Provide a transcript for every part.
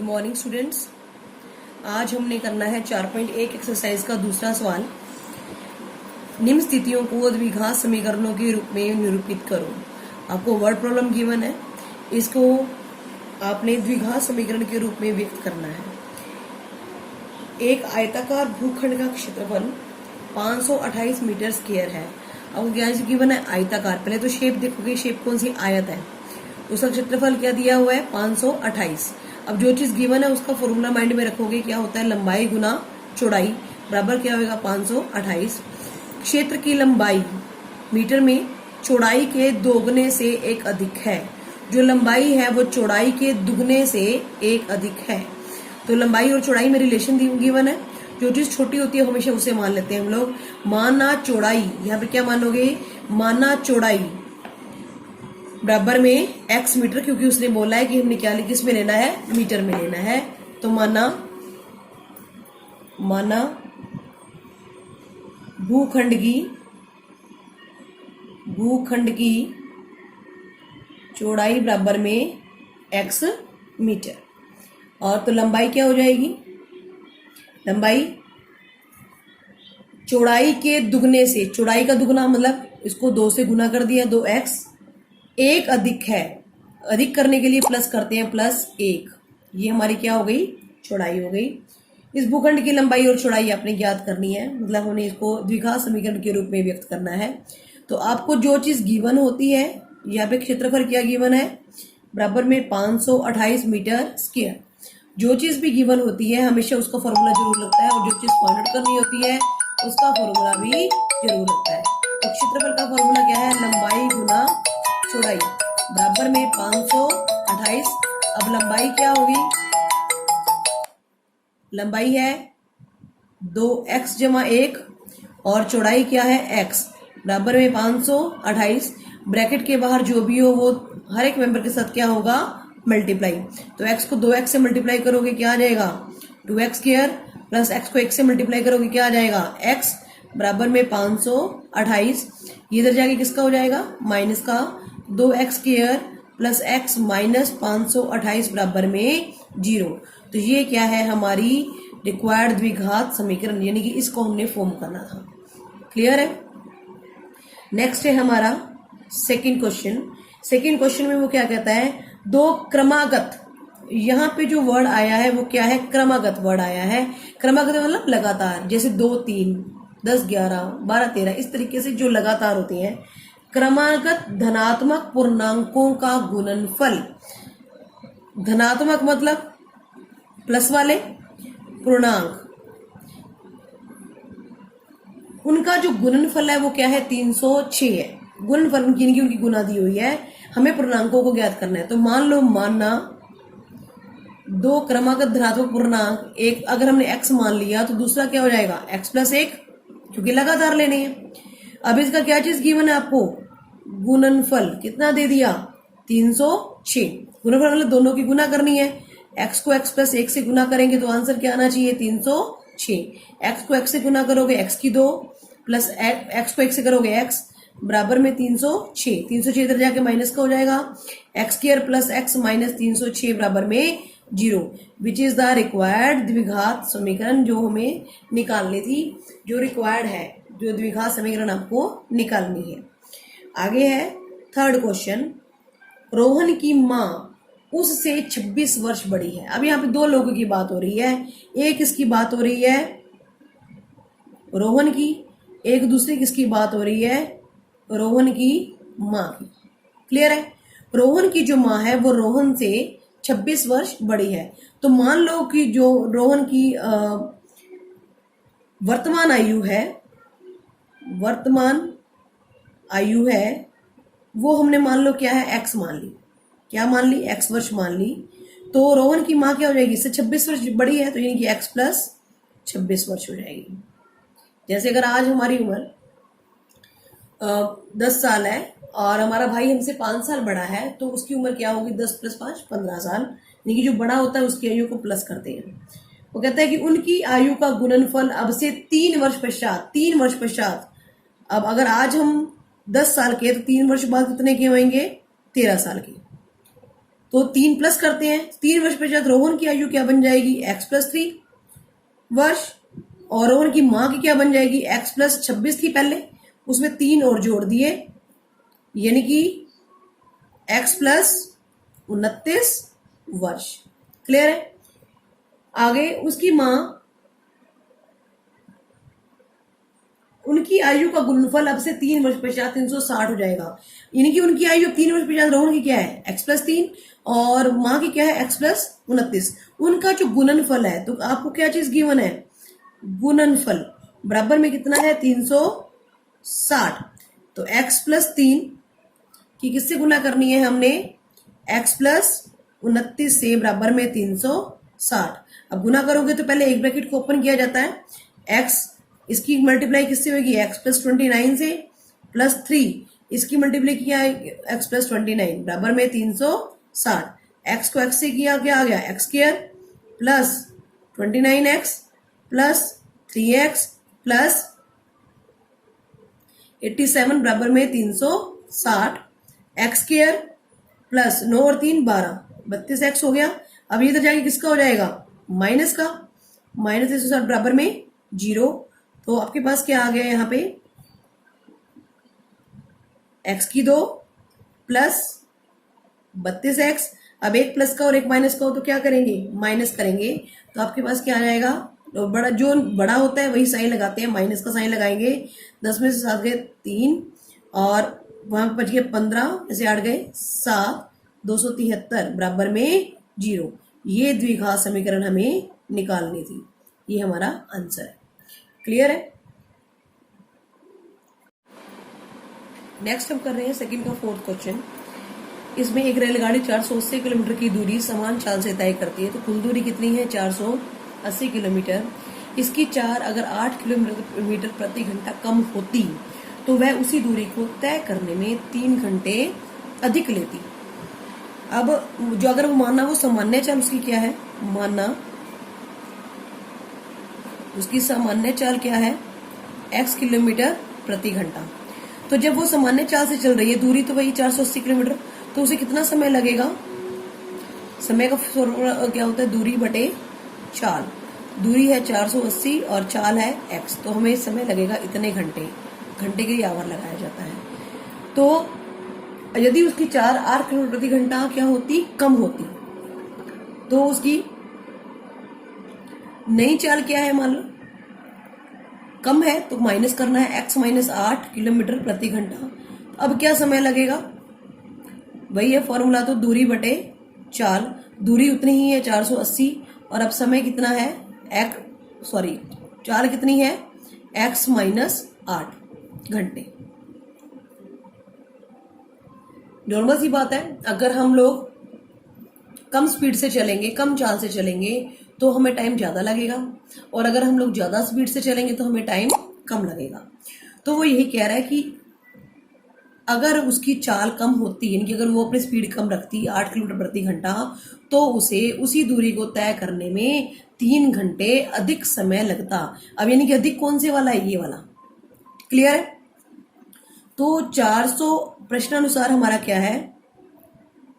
Morning students. आज हमने करना है 4.1 एक्सरसाइज का दूसरा सवाल। निम्न स्थितियों को द्विघात समीकरणों के रूप में निरूपित करो। आपको वर्ड प्रॉब्लम गिवन है, इसको आपने द्विघात समीकरण के रूप में व्यक्त करना है। एक आयताकार भूखंड का क्षेत्रफल 528 मीटर स्क्वायर है। अब क्या गिवन है? आयताकार। पहले तो शेप देखोगे, शेप कौन सी? आयत है। उसका क्षेत्रफल क्या दिया हुआ है? 528। अब जो चीज गिवन है उसका फॉर्मूला माइंड में रखोगे, क्या होता है? लंबाई गुना चौड़ाई बराबर क्या होगा? 528। क्षेत्र की लंबाई मीटर में चौड़ाई के दोगुने से एक अधिक है। जो लंबाई है वो चौड़ाई के दुगने से एक अधिक है। तो लंबाई और चौड़ाई में रिलेशन गिवन है। जो चीज छोटी होती है हमेशा उसे मान लेते हैं हम लोग। माना चौड़ाई, यहाँ पे क्या मानोगे? माना चौड़ाई बराबर में x मीटर, क्योंकि उसने बोला है कि हमने क्या किस में लेना है? मीटर में लेना है। तो माना भूखंड की चौड़ाई बराबर में x मीटर। और तो लंबाई क्या हो जाएगी? लंबाई चौड़ाई के दुगने से, चौड़ाई का दुगना मतलब इसको 2 से गुना कर दिया, 2x। एक अधिक है, अधिक करने के लिए प्लस करते हैं, +1। ये हमारी क्या हो गई? चौड़ाई हो गई। इस भूखंड की लंबाई और चौड़ाई आपने ज्ञात करनी है, मतलब हमने इसको द्विघात समीकरण के रूप में व्यक्त करना है। तो आपको जो चीज गिवन होती है, यहाँ पे क्षेत्रफल क्या गिवन है? बराबर में 528 मीटर स्क्वायर। जो चीज भी गिवन होती है हमेशा उसका फॉर्मूला जरूर लगता है, और जो चीज फाइंड आउट करनी होती है उसका फॉर्मूला भी जरूर लगता है। तो क्षेत्रफल का फॉर्मूला क्या है? लंबाई गुना चौड़ाई बराबर में 528। अब लंबाई क्या होगी? लंबाई है 2x + 1 और चौड़ाई क्या है? x बराबर में 528। ब्रैकेट के बाहर जो भी हो वो हर एक मेंबर के साथ क्या होगा? मल्टीप्लाई। तो x को 2x से मल्टीप्लाई करोगे क्या आ जाएगा? 2x² प्लस x को 1 से मल्टीप्लाई करोगे क्या आ जाएगा? x बराबर में 528। ये इधर जाके किसका हो जाएगा? माइनस का। 2x² प्लस x माइनस 528 बराबर में 0। तो ये क्या है? हमारी रिक्वायर्ड द्विघात समीकरण, यानी कि इसको हमने फॉर्म करना था। क्लियर है? नेक्स्ट है हमारा सेकंड क्वेश्चन। सेकंड क्वेश्चन में वो क्या कहता है? दो क्रमागत, यहाँ पे जो वर्ड आया है वो क्या है? क्रमागत वर्ड आया है। क्रमागत मतलब लगातार, जैसे 2 3 10 11 12 13, इस तरीके से जो लगातार होते हैं। क्रमागत धनात्मक पूर्णांकों का गुणनफल। धनात्मक मतलब प्लस वाले पूर्णांक, उनका जो गुणनफल है वो क्या है? 306 है। गुणनफल उनकी गुना दी हुई है, हमें पूर्णांकों को ज्ञात करना है। तो मान लो, मानना दो क्रमागत धनात्मक पूर्णांक, एक अगर हमने x मान लिया तो दूसरा क्या हो जाएगा? x + 1, क्योंकि लगातार लेने हैं। अब इसका क्या चीज गिवन है आपको? गुणनफल कितना दे दिया? 306। गुणनफल मतलब दोनों की गुना करनी है। x को x + 1 से गुना करेंगे तो आंसर क्या आना चाहिए? 306। x को x से गुना करोगे x की 2, प्लस x को 1 से करोगे x बराबर में 306। 306 इधर जाके माइनस का हो जाएगा। x² प्लस x माइनस 306 बराबर में 0, विच इज द रिक्वायर्ड द्विघात समीकरण जो हमें निकालनी थी, जो रिक्वायर्ड है, जो द्विघात समीकरण आपको निकालनी है। आगे है थर्ड क्वेश्चन। रोहन की माँ उससे 26 वर्ष बड़ी है। अब यहाँ पे 2 लोगों की बात हो रही है। एक किसकी बात हो रही है? रोहन की। एक दूसरी किसकी बात हो रही है? रोहन की माँ की। क्लियर है? रोहन की जो माँ है वो रोहन से 26 वर्ष बड़ी है। तो मान लो कि जो रोहन की वर्तमान आयु है वो हमने मान लो क्या है? x मान ली। क्या मान ली? x वर्ष मान ली। तो रोहन की माँ क्या हो जाएगी? इससे 26 वर्ष बड़ी है, तो यानी कि x + 26 वर्ष हो जाएगी। जैसे अगर आज हमारी उम्र 10 साल है और हमारा भाई हमसे 5 साल बड़ा है, तो उसकी उम्र क्या होगी? 10 + 5 15 साल, यानी कि जो बड़ा होता है उसकी आयु को प्लस करते हैं। वो कहता है कि उनकी आयु का गुणनफल अब से 3 वर्ष पश्चात, अब अगर आज हम 10 साल के, तो 3 वर्ष बाद कितने के होंगे? 13 साल के। तो 3 प्लस करते हैं, 3 वर्ष पश्चात रोहन की आयु क्या बन जाएगी, x+3 वर्ष, और रोहन की माँ की क्या बन जाएगी, x+26 थी पहले, उसमें 3 और जोड़ दिए, यानी कि x+29 वर्ष। क्लियर है। आगे उसकी माँ, उनकी आयु का गुणनफल अब से 3 वर्ष पश्चात 360 हो जाएगा, यानी कि उनकी आयु 3 वर्ष पश्चात रोहन की क्या है, x+3 और माँ की क्या है, x+29। उनका जो गुणनफल है, तो आपको क्या चीज गिवन है, गुणनफल बराबर में कितना है, 360। तो x+3 की किससे गुना करनी है हमने, x+29 से, बराबर में 360। अब गुना करोगे तो पहले एक ब्रैकेट को ओपन किया जाता है, x इसकी मल्टीप्लाई किससे होगी, x+29 से, +3 इसकी मल्टीप्लाई किया है x+29, बराबर में 360। x को x से किया, क्या आ गया, x² plus 29x plus 3x plus 87, बराबर में 360। x² प्लस 9 और 3 12, 32x हो गया। अब ये इधर जाके किसका हो जाएगा, माइनस का, -160 बराबर में 0। तो आपके पास क्या आ गया यहाँ पे, x² प्लस 32x। अब एक प्लस का और एक माइनस का हो तो क्या करेंगे, माइनस करेंगे। तो आपके पास क्या आ जाएगा, तो बड़ा जो बड़ा होता है वही साइन लगाते हैं, माइनस का साइन लगाएंगे। 10 में से 7 गए 3, और वहां पर बच गए 15, ऐसे 8 गए 7, 273 बराबर में 0। ये द्विघात समीकरण हमें निकालनी थी, ये हमारा आंसर है। क्लियर है। नेक्स्ट हम कर रहे हैं सेकंड का 4th क्वेश्चन। इसमें एक रेलगाड़ी 480 किलोमीटर की दूरी समान चाल से तय करती है, तो कुल दूरी कितनी है, 480 किलोमीटर। इसकी चाल अगर 8 किलोमीटर प्रति घंटा कम होती तो वह उसी दूरी को तय करने में 3 घंटे अधिक लेती। अब जो अगर वो मानना, वो सामान्य चाल उसकी क्या है, मानना उसकी सामान्य चाल क्या है, x किलोमीटर प्रति घंटा। तो जब वो सामान्य चाल से चल रही है, दूरी तो वही 480 किलोमीटर, तो उसे कितना समय लगेगा, समय का फॉर्मूला क्या होता है, दूरी बटे चाल। दूरी है 480 और चाल है x, तो हमें समय लगेगा इतने घंटे, घंटे के लिए आवर लगाया जाता है। तो यदि उसकी चाल 8 किलोमीटर प्रति घंटा क्या होती, कम होती, तो उसकी नई चाल क्या है, मान लो कम है, तो माइनस करना है, x - 8 किलोमीटर प्रति घंटा। अब क्या समय लगेगा, वही है फॉर्मूला, तो दूरी बटे चाल। दूरी उतनी ही है 480, और अब समय कितना है, चाल कितनी है, x - 8 घंटे। नॉर्मल सी बात है, अगर हम लोग कम स्पीड से चलेंगे, कम चाल से चलेंगे, तो हमें टाइम ज्यादा लगेगा, और अगर हम लोग ज्यादा स्पीड से चलेंगे तो हमें टाइम कम लगेगा। तो वो यही कह रहा है कि अगर उसकी चाल कम होती, यानी कि अगर वो अपनी स्पीड कम रखती 8 किलोमीटर प्रति घंटा, तो उसे उसी दूरी को तय करने में 3 घंटे अधिक समय लगता। अब यानी कि अधिक कौन से वाला है, ये वाला। क्लियर है। तो 400 प्रश्नानुसार हमारा क्या है,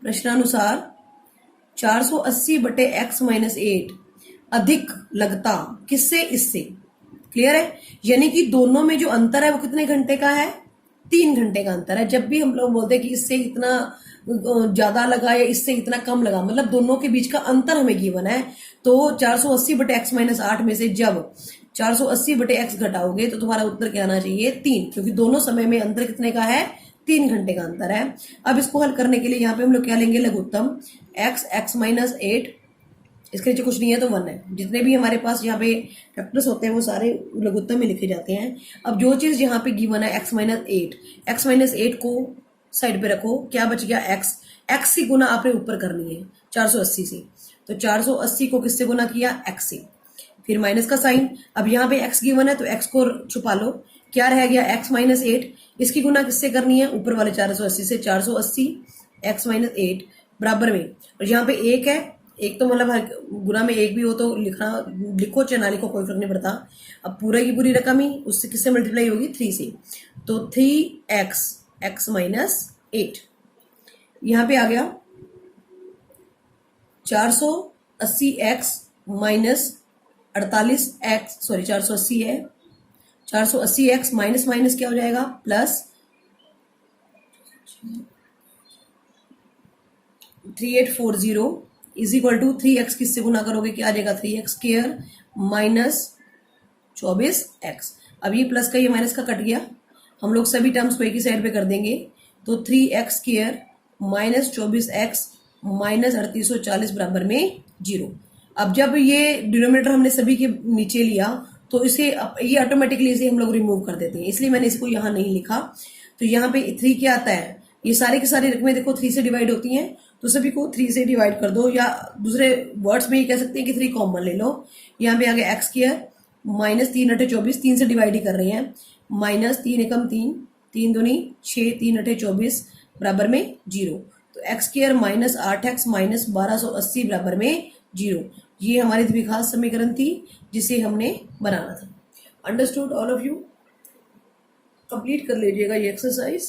प्रश्नानुसार 480 बटे x - 8 अधिक लगता, किससे, इससे। क्लियर है। यानी कि दोनों में जो अंतर है वो कितने घंटे का है, 3 घंटे का अंतर है। जब भी हम लोग बोलते हैं कि इससे इतना ज्यादा लगा या इससे इतना कम लगा, मतलब दोनों के बीच का अंतर हमें गिवन है। तो 480 बटे x - 8 में से जब 480 बटे x घटाओगे तो तुम्हारा उत्तर क्या आना चाहिए, 3, क्योंकि दोनों समय में अंतर कितने का है, 3 घंटे का अंतर है। अब इसको हल करने के लिए यहाँ पे हम लोग क्या लेंगे, लघुत्तम x - 8, इसके नीचे कुछ नहीं है तो 1 है। जितने भी हमारे पास यहाँ पे फैक्टर्स होते हैं वो सारे लघुत्तम में लिखे जाते हैं। अब जो चीज यहाँ पे गिवन है x - 8 को साइड पे रखो, क्या बच गया, x की गुना आपने ऊपर करनी है 480 से, तो 480 को किससे गुना किया, x से, फिर माइनस का साइन। अब यहाँ पे x गिवन है तो x को छुपा लो, क्या रह गया, x - 8, इसकी गुना किससे करनी है, ऊपर वाले 480 से, 480 x - 8 बराबर में, और यहाँ पे 1 है, एक तो मतलब हर गुना में 1 भी हो तो लिखो चाहे ना लिखो कोई फर्क नहीं पड़ता। अब पूरा की पूरी रकम ही उससे किससे मल्टीप्लाई होगी, 3 से, तो 3x - 8 यहाँ पे आ गया 480x माइनस 48x, सॉरी 480 है, 480x माइनस माइनस क्या हो जाएगा plus 3840 is equal to 3x किससे गुना करोगे क्या आ जाएगा 3x स्क्वायर माइनस 24x। अब ये प्लस का ये माइनस का कट गया, हम लोग सभी टर्म्स को एक ही साइड पे कर देंगे, तो 3x square minus 24x minus 3840 बराबर में 0। अब जब ये डिनोमिनेटर हमने सभी के नीचे लिया तो इसे ये ऑटोमेटिकली इसे हम लोग रिमूव कर देते हैं, इसलिए मैंने इसको यहाँ नहीं लिखा। तो यहाँ पे 3 क्या आता है, ये सारे के सारे रकमें देखो 3 से डिवाइड होती हैं, तो सभी को 3 से डिवाइड कर दो, या दूसरे वर्ड्स में ये कह सकते हैं कि 3 कॉमन ले लो। यहाँ पे आगे एक्स स्क्वायर माइनस 3 अठे 24, 3 से डिवाइड ही कर रहे हैं, माइनस 3 एकम 3, 3 दूनी 6, 3 अठे 24 बराबर में 0। तो x square minus 8x minus 1280 बराबर में 0। ये हमारी द्विघात समीकरण थी जिसे हमने बनाना था। Understood all of you? Complete कर लीजिएगा ये एक्सरसाइज।